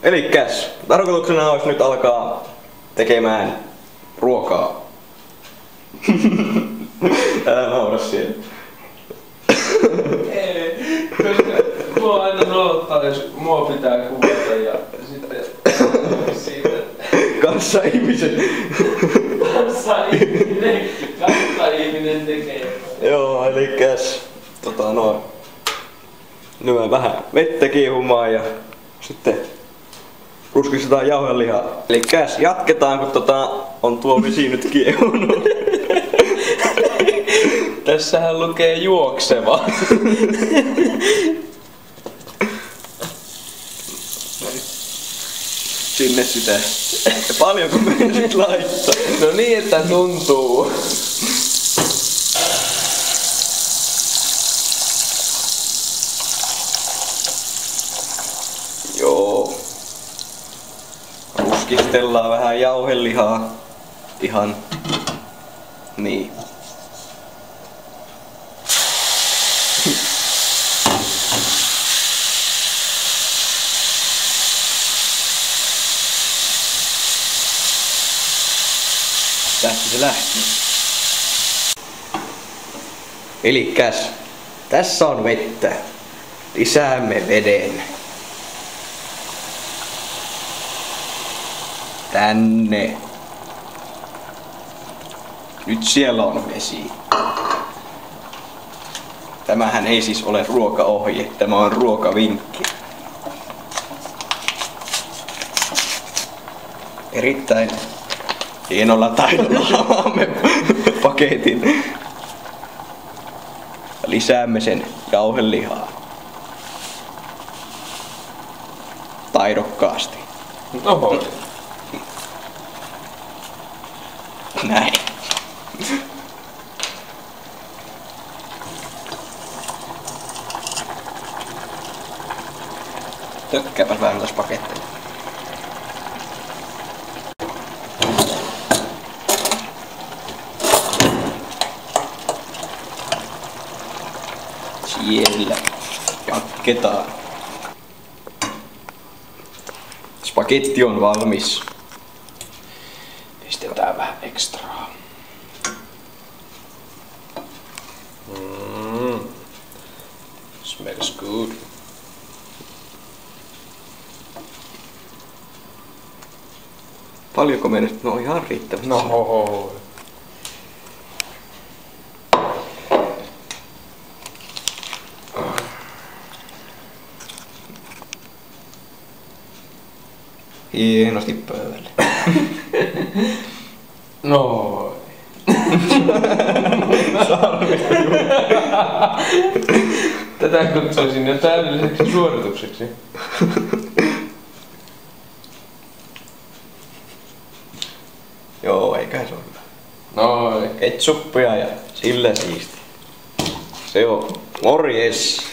Elikkäs, tarkoituksena olisi nyt alkaa tekemään ruokaa. Älä naura siellä. Ei, koska mua aina nolottaa, jos mua pitää kuvata ja sitten siitä. Kanssaihmisen. Kanssaihminen tekee. Joo, elikkäs, lyödään vähän vettä kiehumaan ja sitten ruskistetaan jauhelihaa. Elikkäs, jatketaan kun on tuo vesi nyt kiehunut. Tässähän lukee juokseva. Sinne sitä. Ja paljonko me sit laittaa? No niin, että tuntuu. Joo. Ruskistellaan vähän jauhelihaa. Ihan niin. Tästä se lähtee. Elikkäs, tässä on vettä. Lisäämme veden. Tänne. Nyt siellä on vesi. Tämähän ei siis ole ruokaohje, tämä on ruokavinkki. Erittäin hienolla taidolla avaamme paketin. Lisäämme sen jauhelihaa. Taidokkaasti. Oho. Näin. Tökkääpäs vähän tässä paketteja. Siellä. Jatketaan. Spagetti on valmis. Pistetään vähän ekstraa. Smells good. Paljonko me nyt? No ihan riittävästi. No hoho. Hienosti pöydälle. No. Tätä kutsuisin jo täydelliseksi suoritukseksi. Joo, eiköhän se ole hyvä. No, Ketsuppia ja sillä siisti. Se on. Morjes!